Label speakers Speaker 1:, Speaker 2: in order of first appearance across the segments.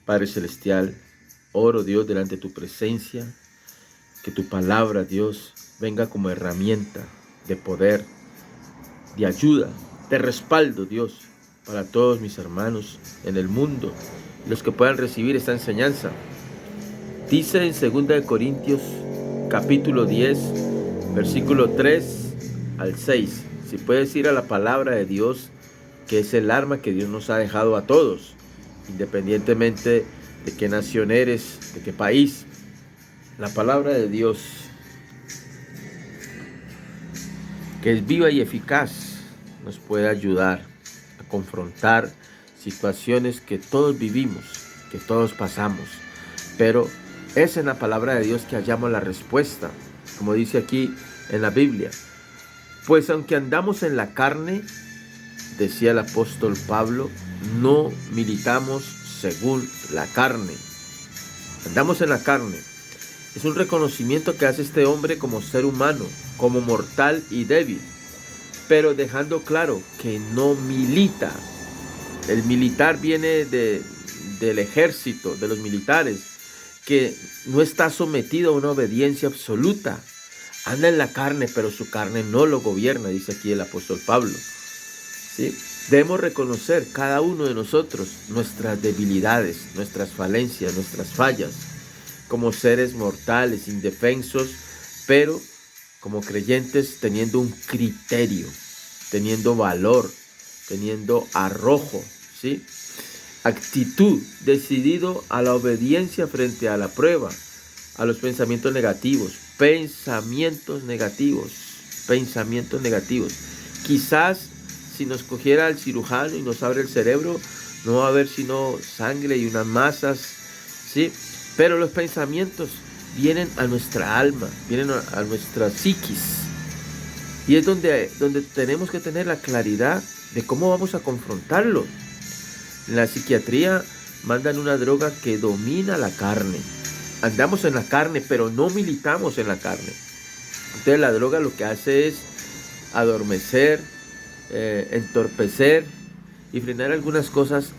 Speaker 1: Padre Celestial, oro, Dios, delante de tu presencia, que tu palabra, Dios, venga como herramienta de poder, de ayuda, de respaldo, Dios, para todos mis hermanos en el mundo, los que puedan recibir esta enseñanza. Dice en 2 Corintios capítulo 10, versículo 3 al 6. Si puedes ir a la palabra de Dios, que es el arma que Dios nos ha dejado a todos, independientemente de qué nación eres, de qué país. La palabra de Dios, que es viva y eficaz, nos puede ayudar a confrontar situaciones que todos vivimos, que todos pasamos. Pero es en la palabra de Dios que hallamos la respuesta, como dice aquí en la Biblia. Pues aunque andamos en la carne, decía el apóstol Pablo, no militamos según la carne. Andamos en la carne. Es un reconocimiento que hace este hombre como ser humano, como mortal y débil, pero dejando claro que no milita. El militar viene del ejército, de los militares, que no está sometido a una obediencia absoluta. Anda en la carne, pero su carne no lo gobierna, dice aquí el apóstol Pablo. ¿Sí? Debemos reconocer cada uno de nosotros nuestras debilidades, nuestras falencias, nuestras fallas, como seres mortales, indefensos, pero como creyentes teniendo un criterio, teniendo valor, teniendo arrojo, ¿sí? Actitud, decidido a la obediencia frente a la prueba, a los pensamientos negativos. Quizás si nos cogiera el cirujano y nos abre el cerebro, no va a haber sino sangre y unas masas, ¿sí? Pero los pensamientos vienen a nuestra alma, vienen a nuestra psiquis. Y es donde tenemos que tener la claridad de cómo vamos a confrontarlo. En la psiquiatría mandan una droga que domina la carne. Andamos en la carne, pero no militamos en la carne. Entonces la droga lo que hace es adormecer, entorpecer y frenar algunas cosas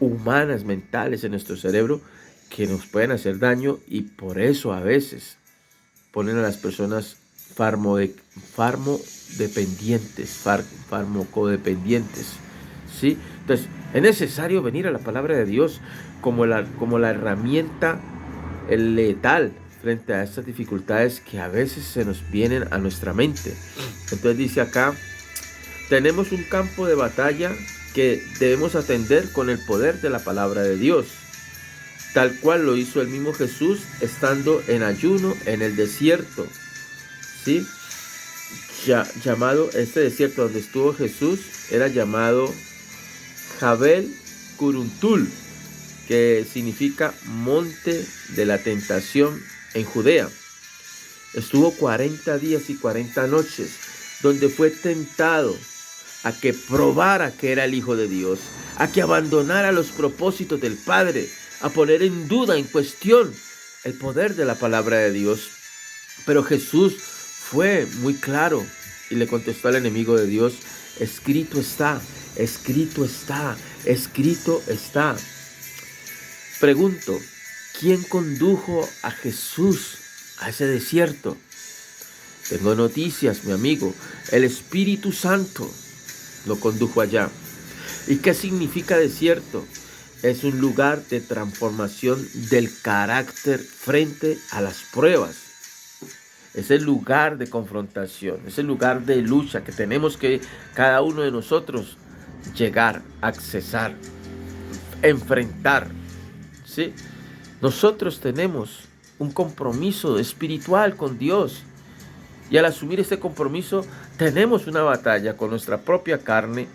Speaker 1: humanas, mentales en nuestro cerebro que nos pueden hacer daño, y por eso a veces ponen a las personas farmacodependientes, ¿sí? Entonces es necesario venir a la palabra de Dios como la herramienta letal frente a estas dificultades que a veces se nos vienen a nuestra mente. Entonces dice acá, tenemos un campo de batalla que debemos atender con el poder de la palabra de Dios, tal cual lo hizo el mismo Jesús estando en ayuno en el desierto, ¿sí? Llamado, este desierto donde estuvo Jesús era llamado Jabel Curuntul, que significa monte de la tentación en Judea. Estuvo 40 días y 40 noches, donde fue tentado a que probara que era el Hijo de Dios, a que abandonara los propósitos del Padre, a poner en duda, en cuestión, el poder de la palabra de Dios. Pero Jesús fue muy claro y le contestó al enemigo de Dios, escrito está, escrito está, escrito está. Pregunto, ¿quién condujo a Jesús a ese desierto? Tengo noticias, mi amigo. El Espíritu Santo lo condujo allá. ¿Y qué significa desierto? Es un lugar de transformación del carácter frente a las pruebas. Es el lugar de confrontación, es el lugar de lucha que tenemos que cada uno de nosotros llegar, accesar, enfrentar, ¿sí? Nosotros tenemos un compromiso espiritual con Dios, y al asumir este compromiso tenemos una batalla con nuestra propia carne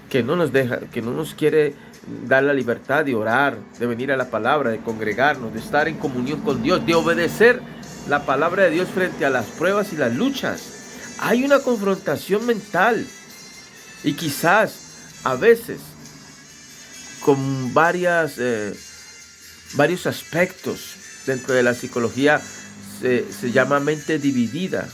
Speaker 1: que no nos quiere dar la libertad de orar, de venir a la palabra, de congregarnos, de estar en comunión con Dios, de obedecer la palabra de Dios frente a las pruebas y las luchas. Hay una confrontación mental, y quizás a veces con varios aspectos dentro de la psicología se llama mente dividida,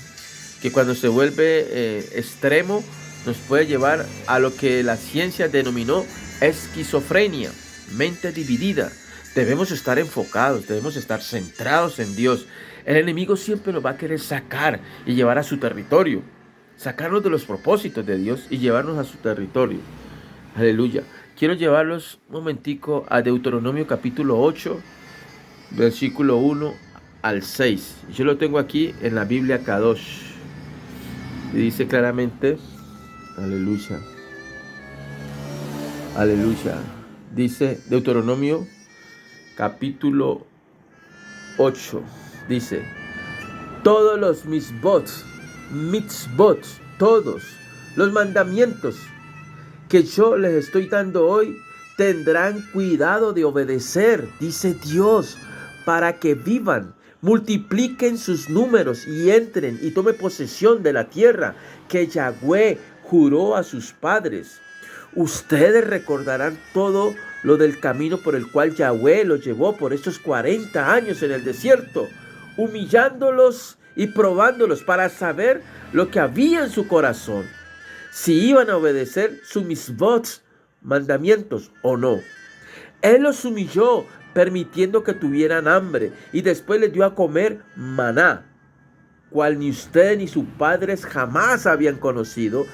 Speaker 1: que cuando se vuelve extremo nos puede llevar a lo que la ciencia denominó esquizofrenia, mente dividida, Debemos estar enfocados, debemos estar centrados en Dios. El enemigo siempre nos va a querer sacar y llevar a su territorio. Sacarnos de los propósitos de Dios y llevarnos a su territorio. Aleluya. Quiero llevarlos un momentico a Deuteronomio capítulo 8, versículo 1 al 6. Yo lo tengo aquí en la Biblia Kadosh. Y dice claramente, aleluya, aleluya. Dice Deuteronomio capítulo 8. Dice, todos los mitzvot, todos los mandamientos que yo les estoy dando hoy, tendrán cuidado de obedecer, dice Dios, para que vivan, multipliquen sus números y entren y tomen posesión de la tierra que Yahweh juró a sus padres. Ustedes recordarán todo lo del camino por el cual Yahweh los llevó por estos 40 años en el desierto, humillándolos y probándolos para saber lo que había en su corazón, si iban a obedecer sus mitzvot, mandamientos o no. Él los humilló, permitiendo que tuvieran hambre, y después les dio a comer maná, cual ni ustedes ni sus padres jamás habían conocido,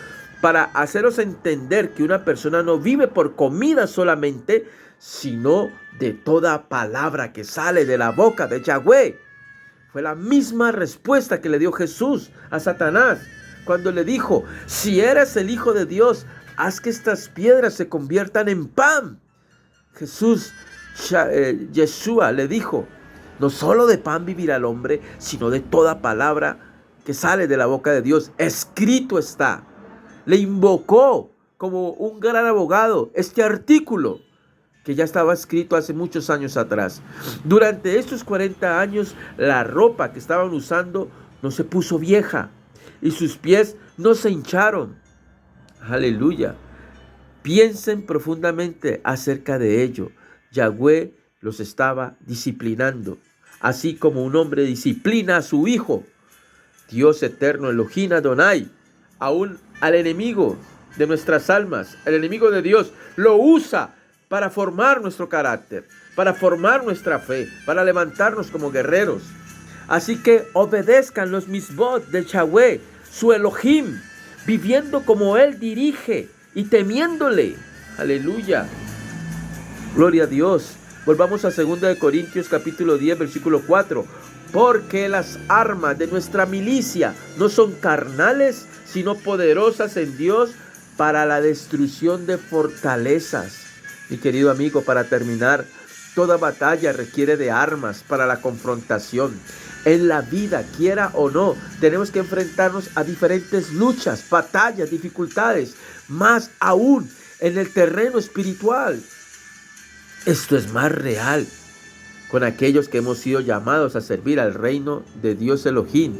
Speaker 1: para haceros entender que una persona no vive por comida solamente, sino de toda palabra que sale de la boca de Yahweh. Fue la misma respuesta que le dio Jesús a Satanás cuando le dijo, si eres el Hijo de Dios, haz que estas piedras se conviertan en pan. Yeshua le dijo, no solo de pan vivirá el hombre, sino de toda palabra que sale de la boca de Dios. Escrito está. Le invocó como un gran abogado este artículo que ya estaba escrito hace muchos años atrás. Durante estos 40 años, la ropa que estaban usando no se puso vieja y sus pies no se hincharon. Aleluya. Piensen profundamente acerca de ello. Yahweh los estaba disciplinando, así como un hombre disciplina a su hijo. Dios eterno, Elohim Adonai, aún al enemigo de nuestras almas, el enemigo de Dios, lo usa para formar nuestro carácter, para formar nuestra fe, para levantarnos como guerreros. Así que obedezcan los mitzvot de Yahweh, su Elohim, viviendo como Él dirige y temiéndole. Aleluya. Gloria a Dios. Volvamos a 2 Corintios capítulo 10, versículo 4. Porque las armas de nuestra milicia no son carnales, sino poderosas en Dios para la destrucción de fortalezas. Mi querido amigo, para terminar, toda batalla requiere de armas para la confrontación. En la vida, quiera o no, tenemos que enfrentarnos a diferentes luchas, batallas, dificultades, más aún en el terreno espiritual. Esto es más real con aquellos que hemos sido llamados a servir al reino de Dios Elohim.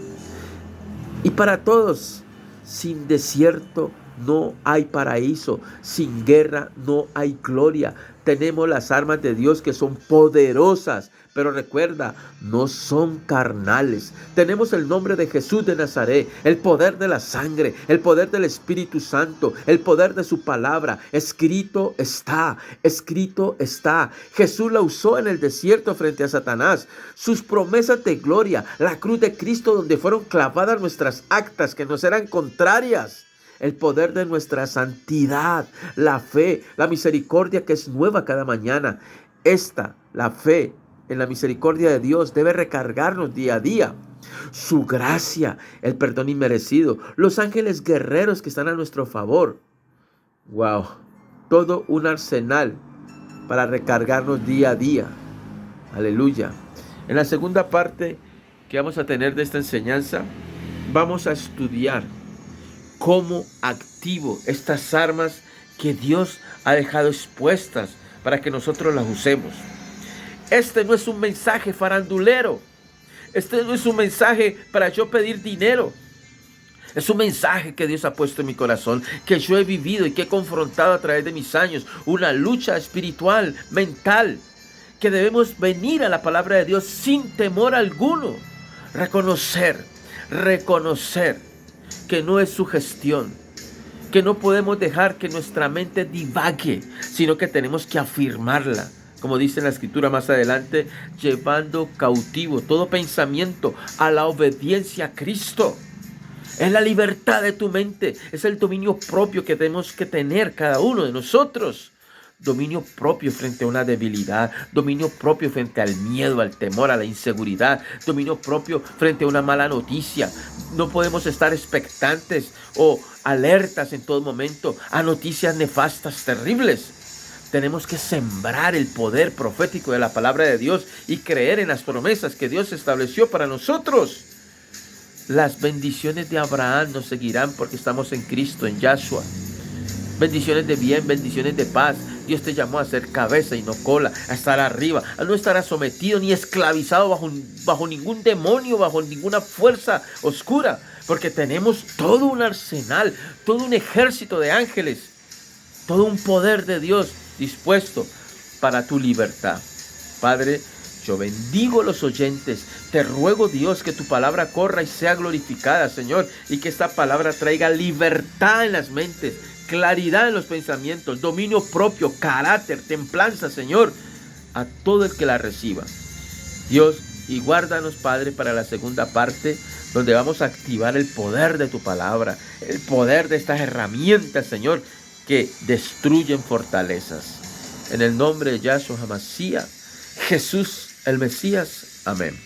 Speaker 1: Y para todos, sin desierto no hay paraíso, sin guerra no hay gloria. Tenemos las armas de Dios que son poderosas, pero recuerda, no son carnales. Tenemos el nombre de Jesús de Nazaret, el poder de la sangre, el poder del Espíritu Santo, el poder de su palabra. Escrito está, escrito está. Jesús la usó en el desierto frente a Satanás. Sus promesas de gloria, la cruz de Cristo donde fueron clavadas nuestras actas que nos eran contrarias. El poder de nuestra santidad, la fe, la misericordia que es nueva cada mañana. La fe en la misericordia de Dios debe recargarnos día a día. Su gracia, el perdón inmerecido, los ángeles guerreros que están a nuestro favor. Wow, todo un arsenal para recargarnos día a día. Aleluya. En la segunda parte que vamos a tener de esta enseñanza, vamos a estudiar cómo activo estas armas que Dios ha dejado expuestas para que nosotros las usemos. Este no es un mensaje farandulero. Este no es un mensaje para yo pedir dinero. Es un mensaje que Dios ha puesto en mi corazón, que yo he vivido y que he confrontado a través de mis años. Una lucha espiritual, mental, que debemos venir a la palabra de Dios sin temor alguno. Reconocer que no es sugestión, que no podemos dejar que nuestra mente divague, sino que tenemos que afirmarla como dice en la escritura más adelante, llevando cautivo todo pensamiento a la obediencia a Cristo. Es la libertad de tu mente, es el dominio propio que tenemos que tener cada uno de nosotros. Dominio propio frente a una debilidad, dominio propio frente al miedo, al temor, a la inseguridad, dominio propio frente a una mala noticia. No podemos estar expectantes o alertas en todo momento a noticias nefastas, terribles. Tenemos que sembrar el poder profético de la palabra de Dios y creer en las promesas que Dios estableció para nosotros. Las bendiciones de Abraham nos seguirán porque estamos en Cristo, en Yahshua. Bendiciones de bien, bendiciones de paz. Dios te llamó a ser cabeza y no cola, a estar arriba, a no estar sometido ni esclavizado bajo ningún demonio, bajo ninguna fuerza oscura, porque tenemos todo un arsenal, todo un ejército de ángeles, todo un poder de Dios dispuesto para tu libertad. Padre, yo bendigo a los oyentes. Te ruego, Dios, que tu palabra corra y sea glorificada, Señor, y que esta palabra traiga libertad en las mentes, claridad en los pensamientos, dominio propio, carácter, templanza, Señor, a todo el que la reciba. Dios, y guárdanos, Padre, para la segunda parte, donde vamos a activar el poder de tu palabra, el poder de estas herramientas, Señor, que destruyen fortalezas. En el nombre de Yahshua HaMashiach, Jesús el Mesías. Amén.